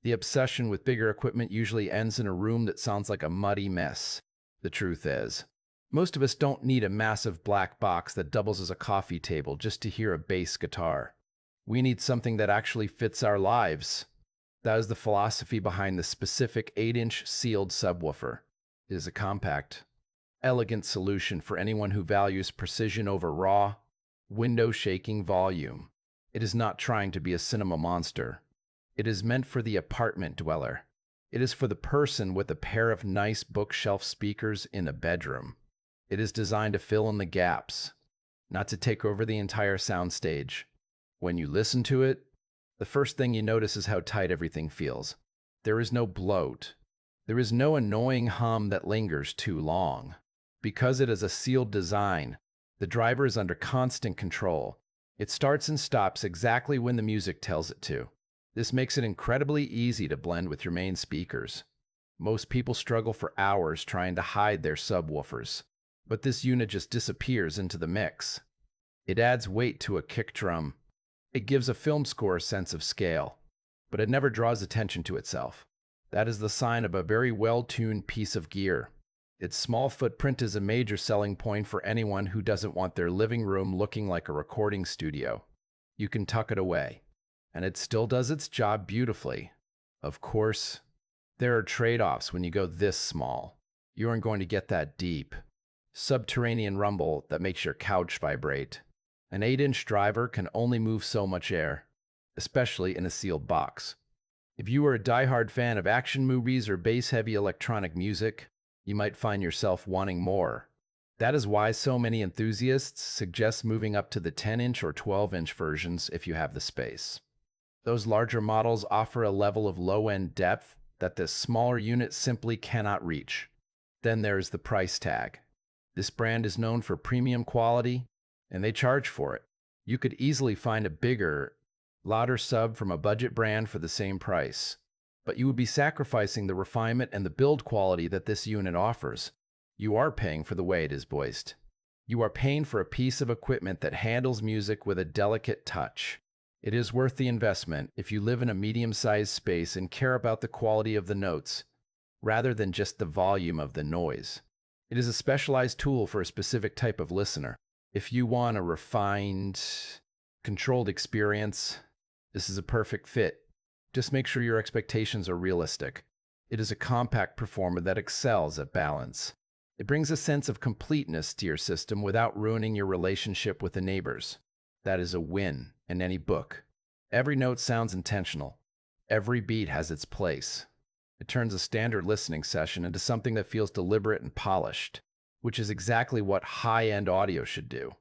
The obsession with bigger equipment usually ends in a room that sounds like a muddy mess. The truth is, most of us don't need a massive black box that doubles as a coffee table just to hear a bass guitar. We need something that actually fits our lives. That is the philosophy behind the specific 8-inch sealed subwoofer. It is a compact, elegant solution for anyone who values precision over raw, window-shaking volume. It is not trying to be a cinema monster. It is meant for the apartment dweller. It is for the person with a pair of nice bookshelf speakers in a bedroom. It is designed to fill in the gaps, not to take over the entire soundstage. When you listen to it, the first thing you notice is how tight everything feels. There is no bloat. There is no annoying hum that lingers too long. Because it is a sealed design, the driver is under constant control. It starts and stops exactly when the music tells it to. This makes it incredibly easy to blend with your main speakers. Most people struggle for hours trying to hide their subwoofers, but this unit just disappears into the mix. It adds weight to a kick drum. It gives a film score a sense of scale, but it never draws attention to itself. That is the sign of a very well-tuned piece of gear. Its small footprint is a major selling point for anyone who doesn't want their living room looking like a recording studio. You can tuck it away, and it still does its job beautifully. Of course, there are trade-offs when you go this small. You aren't going to get that deep, subterranean rumble that makes your couch vibrate. An 8-inch driver can only move so much air, especially in a sealed box. If you are a diehard fan of action movies or bass-heavy electronic music, you might find yourself wanting more. That is why so many enthusiasts suggest moving up to the 10-inch or 12-inch versions if you have the space. Those larger models offer a level of low-end depth that this smaller unit simply cannot reach. Then there is the price tag. This brand is known for premium quality, and they charge for it. You could easily find a bigger, louder sub from a budget brand for the same price, but you would be sacrificing the refinement and the build quality that this unit offers. You are paying for the way it is voiced. You are paying for a piece of equipment that handles music with a delicate touch. It is worth the investment if you live in a medium-sized space and care about the quality of the notes, rather than just the volume of the noise. It is a specialized tool for a specific type of listener. If you want a refined, controlled experience, this is a perfect fit. Just make sure your expectations are realistic. It is a compact performer that excels at balance. It brings a sense of completeness to your system without ruining your relationship with the neighbors. That is a win in any book. Every note sounds intentional. Every beat has its place. It turns a standard listening session into something that feels deliberate and polished, which is exactly what high-end audio should do.